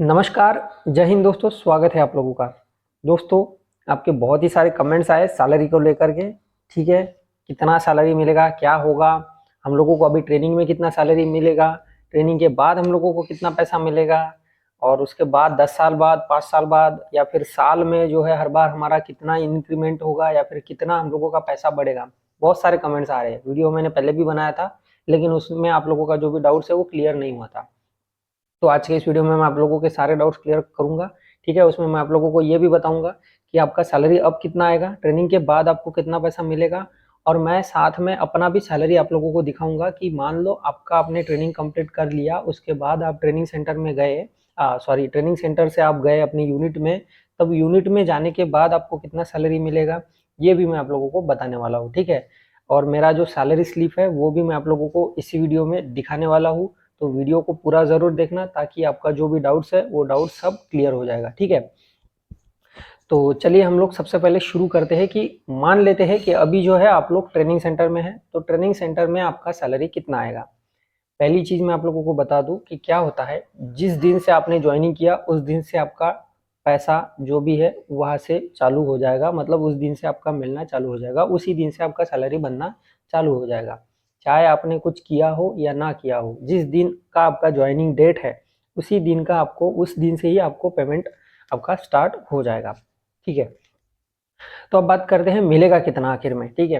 नमस्कार, जय हिंद दोस्तों। स्वागत है आप लोगों का। दोस्तों, आपके बहुत ही सारे कमेंट्स आए सैलरी को लेकर के। ठीक है, कितना सैलरी मिलेगा, क्या होगा, हम लोगों को अभी ट्रेनिंग में कितना सैलरी मिलेगा, ट्रेनिंग के बाद हम लोगों को कितना पैसा मिलेगा, और उसके बाद 10 साल बाद, 5 साल बाद, या फिर साल में जो है हर बार हमारा कितना इंक्रीमेंट होगा, या फिर कितना हम लोगों का पैसा बढ़ेगा। बहुत सारे कमेंट्स आ रहे हैं। वीडियो मैंने पहले भी बनाया था, लेकिन उसमें आप लोगों का जो भी डाउट्स है वो क्लियर नहीं हुआ था। तो आज के इस वीडियो में मैं आप लोगों के सारे डाउट्स क्लियर करूंगा। ठीक है, उसमें मैं आप लोगों को ये भी बताऊंगा कि आपका सैलरी अब कितना आएगा, ट्रेनिंग के बाद आपको कितना पैसा मिलेगा, और मैं साथ में अपना भी सैलरी आप लोगों को दिखाऊंगा कि मान लो आपका आपने ट्रेनिंग कंप्लीट कर लिया, उसके बाद आप ट्रेनिंग सेंटर में गए, ट्रेनिंग सेंटर से आप गए अपनी यूनिट में, तब यूनिट में जाने के बाद आपको कितना सैलरी मिलेगा, ये भी मैं आप लोगों को बताने वाला हूँ। ठीक है, और मेरा जो सैलरी स्लिप है वो भी मैं आप लोगों को इसी वीडियो में दिखाने वाला हूँ। तो वीडियो को पूरा जरूर देखना, ताकि आपका जो भी डाउट्स है वो डाउट सब क्लियर हो जाएगा। ठीक है, तो चलिए हम लोग सबसे पहले शुरू करते हैं कि मान लेते हैं कि अभी जो है आप लोग ट्रेनिंग सेंटर में है, तो ट्रेनिंग सेंटर में आपका सैलरी कितना आएगा। पहली चीज मैं आप लोगों को बता दूं कि क्या होता है, जिस दिन से आपने ज्वाइनिंग किया उस दिन से आपका पैसा जो भी है वहां से चालू हो जाएगा, मतलब उस दिन से आपका मिलना चालू हो जाएगा, उसी दिन से आपका सैलरी बनना चालू हो जाएगा। चाहे आपने कुछ किया हो या ना किया हो, जिस दिन का आपका ज्वाइनिंग डेट है उसी दिन का आपको, उस दिन से ही आपको पेमेंट आपका स्टार्ट हो जाएगा। ठीक है, तो अब बात करते हैं मिलेगा कितना आखिर में। ठीक है,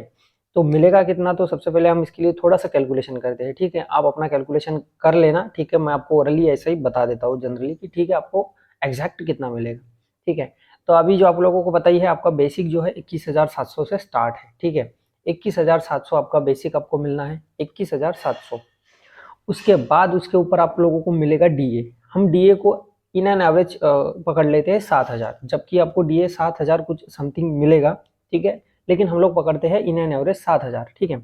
तो मिलेगा कितना, तो सबसे पहले हम इसके लिए थोड़ा सा कैलकुलेशन करते हैं। ठीक है, आप अपना कैलकुलेशन कर लेना। ठीक है, मैं आपको ओरली ऐसे ही बता देता हूँ जनरली कि ठीक है आपको एग्जैक्ट कितना मिलेगा। ठीक है, तो अभी जो आप लोगों को पता ही है, आपका बेसिक जो है 21,700 से स्टार्ट है। ठीक है, 21,700 आपका बेसिक आपको मिलना है, 21,700। उसके बाद उसके ऊपर आप लोगों को मिलेगा डीए। हम डीए को इन एन एवरेज पकड़ लेते हैं 7,000, जबकि आपको डीए 7,000 कुछ समथिंग मिलेगा। ठीक है, लेकिन हम लोग पकड़ते हैं इन एन एवरेज 7,000। ठीक है,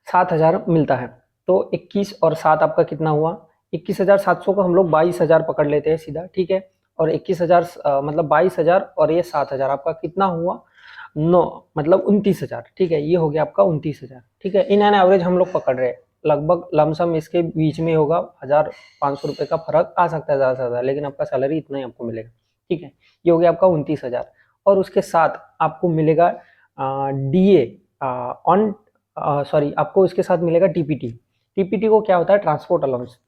7,000 मिलता है। तो 21 और 7 आपका कितना हुआ, 21,700 को हम लोग 22,000 पकड़ लेते हैं सीधा। ठीक है, और 21,000 मतलब 22,000 और ये 7,000 आपका कितना हुआ, 9 मतलब 29,000। ठीक है, ये हो गया आपका 29,000। ठीक है, इन एन एवरेज हम लोग पकड़ रहे हैं, लगभग लमसम इसके बीच में होगा, 1,500 रुपये का फर्क आ सकता है ज़्यादा से ज़्यादा, लेकिन आपका सैलरी इतना ही आपको मिलेगा। ठीक है, ये हो गया आपका 29,000, और उसके साथ आपको मिलेगा डीए ऑन सॉरी, आपको इसके साथ मिलेगा टीपीटी। टीपीटी को क्या होता है, ट्रांसपोर्ट अलाउंस।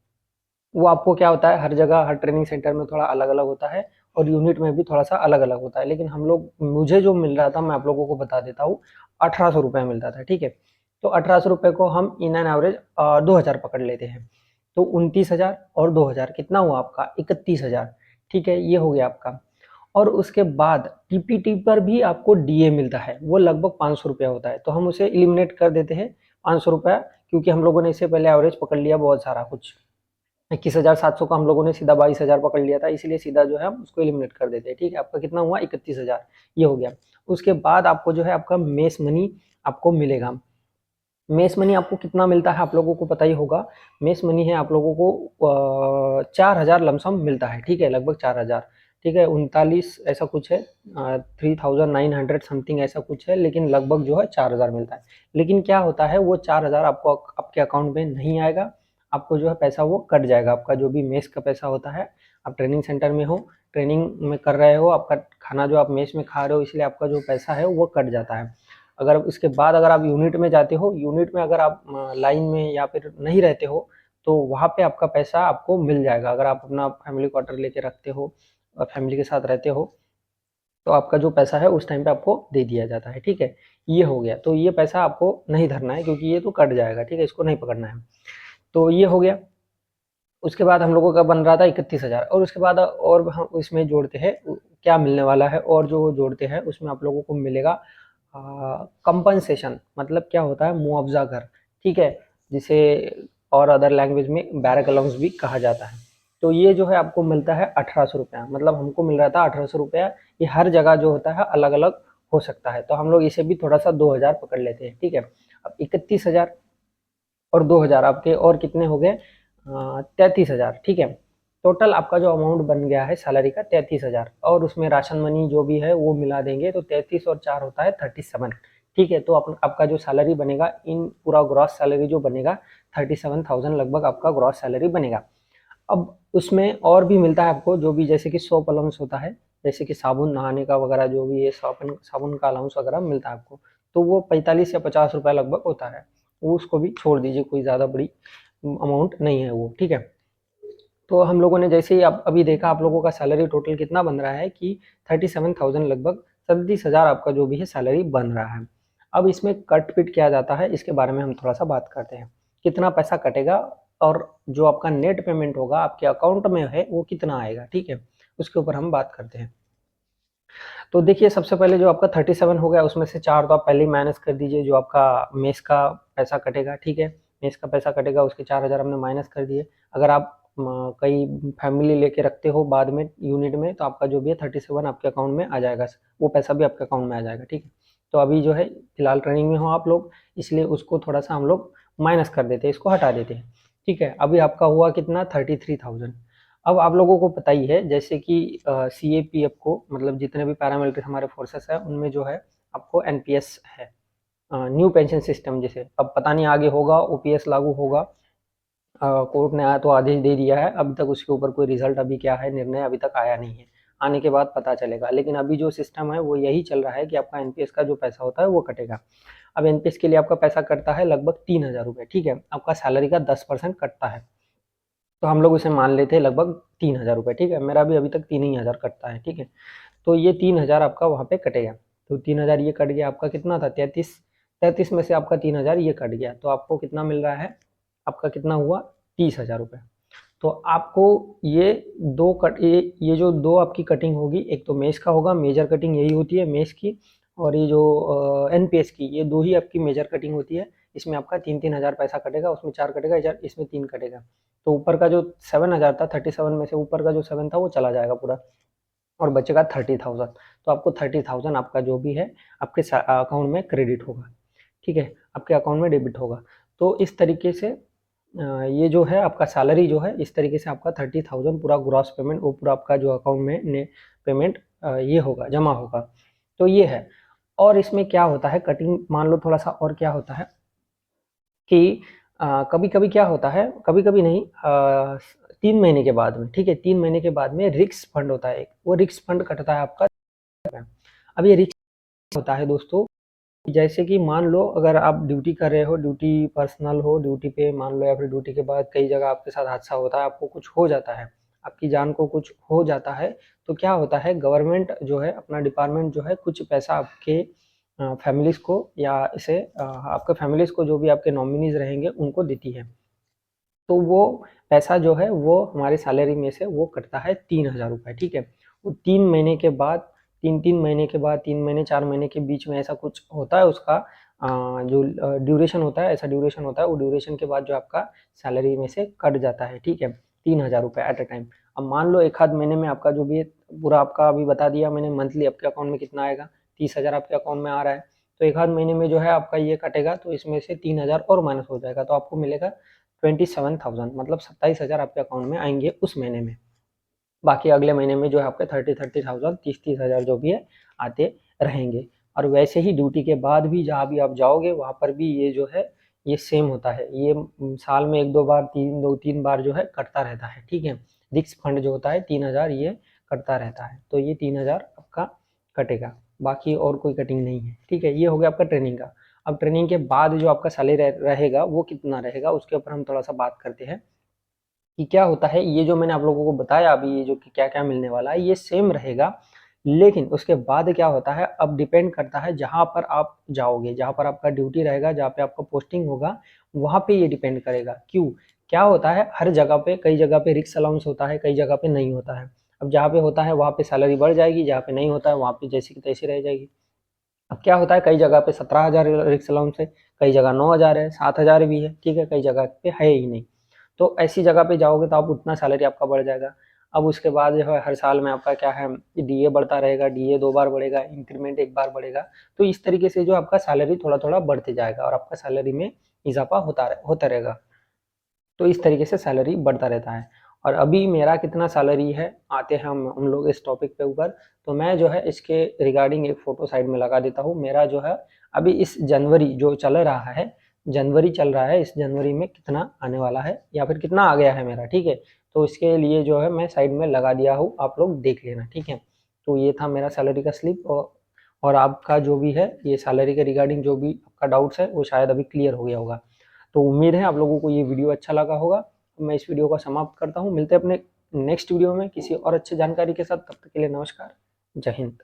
वो आपको क्या होता है, हर जगह हर ट्रेनिंग सेंटर में थोड़ा अलग अलग होता है, और यूनिट में भी थोड़ा सा अलग अलग होता है, लेकिन हम लोग, मुझे जो मिल रहा था मैं आप लोगों को बता देता हूँ, 1,800 रुपये मिलता था। ठीक है, तो 1,800 रुपये को हम इन एन एवरेज 2,000 पकड़ लेते हैं, तो 29,000 और 2,000 कितना हुआ आपका, 31,000। ठीक है, ये हो गया आपका। और उसके बाद टीपीटी पर भी आपको डीए मिलता है, वो लगभग 500 रुपया होता है, तो हम उसे इलिमिनेट कर देते हैं 500 रुपया, क्योंकि हम लोगों ने इससे पहले एवरेज पकड़ लिया बहुत सारा कुछ। 21,700 का हम लोगों ने सीधा 22,000 पकड़ लिया था, इसलिए सीधा जो है हम उसको इलिमिनेट कर देते हैं। ठीक है, आपका कितना हुआ, 31,000, ये हो गया। उसके बाद आपको जो है आपका मेस मनी आपको मिलेगा। मेस मनी आपको कितना मिलता है आप लोगों को पता ही होगा। मेस मनी है आप लोगों को 4,000 लमसम मिलता है। ठीक है, लगभग 4,000। ठीक है, 39 ऐसा कुछ है, 3,900 समथिंग ऐसा कुछ है, लेकिन लगभग जो है 4,000 मिलता है। लेकिन क्या होता है, वो 4,000 आपको आपके अकाउंट में नहीं आएगा, आपको जो है पैसा वो कट जाएगा, आपका जो भी मेस का पैसा होता है। आप ट्रेनिंग सेंटर में हो, ट्रेनिंग में कर रहे हो, आपका खाना जो आप मेस में खा रहे हो, इसलिए आपका जो पैसा है वो कट जाता है। अगर इसके बाद अगर आप यूनिट में जाते हो, यूनिट में अगर आप लाइन में या फिर नहीं रहते हो, तो वहाँ पे आपका पैसा आपको मिल जाएगा। अगर आप अपना फैमिली क्वार्टर लेके रखते हो और फैमिली के साथ रहते हो, तो आपका जो पैसा है उस टाइम पे आपको दे दिया जाता है। ठीक है, ये हो गया। तो ये पैसा आपको नहीं धरना है, क्योंकि ये तो कट जाएगा। ठीक है, इसको नहीं पकड़ना है। तो ये हो गया। उसके बाद हम लोगों का बन रहा था 31,000, और उसके बाद और हम इसमें जोड़ते हैं क्या मिलने वाला है, और जो जोड़ते हैं उसमें आप लोगों को मिलेगा कंपनसेशन। मतलब क्या होता है, मुआवजा कर। ठीक है, जिसे और अदर लैंग्वेज में बैरक अलाउंस भी कहा जाता है। तो ये जो है आपको मिलता है 1,800 रुपया, मतलब हमको मिल रहा था 1,800 रुपया। ये हर जगह जो होता है अलग अलग हो सकता है, तो हम लोग इसे भी थोड़ा सा 2,000 पकड़ लेते हैं। ठीक है, अब 31,000 और 2,000 आपके और कितने हो गए, 33,000। ठीक है, टोटल आपका जो अमाउंट बन गया है सैलरी का 33,000, और उसमें राशन मनी जो भी है वो मिला देंगे, तो 33 और 4 होता है 37। ठीक है, तो आपका जो सैलरी बनेगा, इन पूरा ग्रॉस सैलरी जो बनेगा 37,000 लगभग आपका ग्रॉस सैलरी बनेगा। अब उसमें और भी मिलता है आपको, जो भी जैसे कि सोप अलाउंस होता है, जैसे कि साबुन नहाने का वगैरह, जो भी ये साबुन का अलाउंस वगैरह मिलता है आपको, तो वो 45 या 50 रुपये लगभग होता है। वो उसको भी छोड़ दीजिए, कोई ज़्यादा बड़ी अमाउंट नहीं है वो, ठीक है। तो हम लोगों ने जैसे ही अभी देखा, आप लोगों का सैलरी टोटल कितना बन रहा है कि 37,000 लगभग 37,000 आपका जो भी है सैलरी बन रहा है। अब इसमें कट पिट किया जाता है, इसके बारे में हम थोड़ा सा बात करते हैं। कितना पैसा कटेगा और जो आपका नेट पेमेंट होगा आपके अकाउंट में है वो कितना आएगा, ठीक है, उसके ऊपर हम बात करते हैं। तो देखिए, सबसे पहले जो आपका 37 हो गया, उसमें से 4 तो आप पहले ही माइनस कर दीजिए, जो आपका मेस का पैसा कटेगा, ठीक है। मेस का पैसा कटेगा, उसके 4,000 हमने माइनस कर दिए। अगर आप कई फैमिली लेके रखते हो बाद में यूनिट में, तो आपका जो भी है 37 आपके अकाउंट में आ जाएगा, वो पैसा भी आपके अकाउंट में आ जाएगा, ठीक है। तो अभी जो है फिलहाल ट्रेनिंग में हो आप लोग, इसलिए उसको थोड़ा सा हम लोग माइनस कर देते हैं, इसको हटा देते हैं, ठीक है। अभी आपका हुआ कितना, 33,000। अब आप लोगों को पता ही है, जैसे कि CAPF को, मतलब जितने भी पैरामिलिट्री हमारे फोर्सेस है, उनमें जो है आपको NPS है, न्यू पेंशन सिस्टम, जैसे अब पता नहीं आगे होगा, OPS लागू होगा। कोर्ट ने आया तो आदेश दे दिया है, अभी तक उसके ऊपर कोई रिजल्ट अभी क्या है, निर्णय अभी तक आया नहीं है, आने के बाद पता चलेगा। लेकिन अभी जो सिस्टम है वो यही चल रहा है कि आपका NPS का जो पैसा होता है वो कटेगा। अब NPS के लिए आपका पैसा कटता है लगभग 3,000 रुपये, ठीक है। आपका सैलरी का 10% कटता है, तो हम लोग उसे मान लेते हैं लगभग 3,000 रुपये, ठीक है। मेरा भी अभी तक 3,000 कटता है, ठीक है। तो ये 3,000 आपका वहाँ पे कटेगा, तो 3,000 ये कट गया, आपका कितना था 33 में से आपका 3,000 ये कट गया, तो आपको कितना मिल रहा है, आपका कितना हुआ 30,000 रुपये। तो आपको ये दो कट ये जो दो आपकी कटिंग होगी, एक तो मेस का होगा, मेजर कटिंग यही होती है मेस की, और ये जो NPS की, ये दो ही आपकी मेजर कटिंग होती है। इसमें आपका 3-3 हज़ार पैसा कटेगा, उसमें 4 कटेगा, इसमें 3 कटेगा। तो ऊपर का जो 7,000 था, 37 में से ऊपर का जो 7 था वो चला जाएगा पूरा, और बचेगा 30,000। तो आपको 30,000 आपका जो भी है आपके अकाउंट में क्रेडिट होगा, ठीक है, आपके अकाउंट में डेबिट होगा। तो इस तरीके से ये जो है आपका सैलरी जो है, इस तरीके से आपका 30,000 पूरा ग्रॉस पेमेंट, वो पूरा आपका जो अकाउंट में पेमेंट ये होगा, जमा होगा। तो ये है। और इसमें क्या होता है, कटिंग मान लो थोड़ा सा और क्या होता है कि कभी कभी क्या होता है, कभी कभी नहीं, 3 महीने के बाद में, ठीक है, 3 महीने के बाद में रिस्क फंड होता है, वो रिस्क फंड कटता है आपका। अब ये रिस्क होता है दोस्तों, जैसे कि मान लो अगर आप ड्यूटी कर रहे हो, ड्यूटी पर्सनल हो, ड्यूटी पे मान लो, या फिर ड्यूटी के बाद कई जगह आपके साथ हादसा होता है, आपको कुछ हो जाता है, आपकी जान को कुछ हो जाता है, तो क्या होता है, गवर्नमेंट जो है, अपना डिपार्टमेंट जो है, कुछ पैसा आपके फैमिलीज को, या इसे आपके फैमिलीज को, जो भी आपके नॉमिनीज रहेंगे उनको देती है। तो वो पैसा जो है वो हमारे सैलरी में से वो कटता है 3,000 रुपये, ठीक है। वो 3 महीने के बाद, 3 महीने के बाद, 3 महीने 4 महीने के बीच में ऐसा कुछ होता है उसका जो ड्यूरेशन होता है, ऐसा ड्यूरेशन होता है, वो ड्यूरेशन के बाद जो आपका सैलरी में से कट जाता है, ठीक है, 3,000 रुपये एट अ टाइम। अब मान लो एक आध महीने में आपका जो भी है पूरा, आपका अभी बता दिया मैंने मंथली आपके अकाउंट में कितना आएगा, 30,000 आपके अकाउंट में आ रहा है, तो एक आध महीने में जो है आपका ये कटेगा, तो इसमें से 3,000 और माइनस हो जाएगा, तो आपको मिलेगा 27,000, मतलब 27,000 आपके अकाउंट में आएंगे उस महीने में। बाकी अगले महीने में जो है आपके 30,000 30,000 जो भी है आते रहेंगे। और वैसे ही ड्यूटी के बाद भी जहाँ भी आप जाओगे वहाँ पर भी ये जो है ये सेम होता है, ये साल में 1-2 बार, 2-3 बार जो है कटता रहता है, ठीक है। रिस्क फंड जो होता है 3,000 ये कटता रहता है, तो ये 3,000 आपका कटेगा, बाकी और कोई कटिंग नहीं है, ठीक है। ये हो गया आपका ट्रेनिंग का। अब ट्रेनिंग के बाद जो आपका सैलरी रहेगा वो कितना रहेगा, उसके ऊपर हम थोड़ा सा बात करते हैं कि क्या होता है। ये जो मैंने आप लोगों को बताया अभी, ये जो कि क्या क्या मिलने वाला है, ये सेम रहेगा, लेकिन उसके बाद क्या होता है, अब डिपेंड करता है जहाँ पर आप जाओगे, जहाँ पर आपका ड्यूटी रहेगा, जहाँ पे आपका पोस्टिंग होगा, वहाँ पे ये डिपेंड करेगा। क्यों, क्या होता है, हर जगह पे, कई जगह पे रिक्स अलाउंस होता है, कई जगह पे नहीं होता है। अब जहाँ पे होता है वहाँ पे सैलरी बढ़ जाएगी, जहाँ पे नहीं होता है वहाँ पे जैसी की तैसी रह जाएगी। अब क्या होता है, कई जगह पे 17,000 रिक्स अलाउंस है, कई जगह 9,000 है, 7,000 भी है, ठीक है, कई जगह पे है ही नहीं। तो ऐसी जगह पे जाओगे तो आप उतना सैलरी आपका बढ़ जाएगा। अब उसके बाद जो है हर साल में आपका क्या है, DA बढ़ता रहेगा, DA 2 बार बढ़ेगा, इंक्रीमेंट 1 बार बढ़ेगा। तो इस तरीके से जो आपका सैलरी थोड़ा थोड़ा बढ़ते जाएगा और आपका सैलरी में इजाफा होता रहेगा। तो इस तरीके से सैलरी बढ़ता रहता है। और अभी मेरा कितना सैलरी है, आते हैं हम लोग इस टॉपिक पे ऊपर। तो मैं जो है इसके रिगार्डिंग एक फ़ोटो साइड में लगा देता हूँ। मेरा जो है अभी इस जनवरी जो चल रहा है, जनवरी चल रहा है, इस जनवरी में कितना आने वाला है या फिर कितना आ गया है मेरा, ठीक है। तो इसके लिए जो है मैं साइड में लगा दिया हूँ, आप लोग देख लेना, ठीक है। तो ये था मेरा सैलरी का स्लिप, और आपका जो भी है ये सैलरी के रिगार्डिंग जो भी आपका डाउट्स है वो शायद अभी क्लियर हो गया होगा। तो उम्मीद है आप लोगों को ये वीडियो अच्छा लगा होगा। मैं इस वीडियो को समाप्त करता हूँ, मिलते हैं अपने नेक्स्ट वीडियो में किसी और अच्छी जानकारी के साथ। तब तक के लिए नमस्कार, जय हिंद।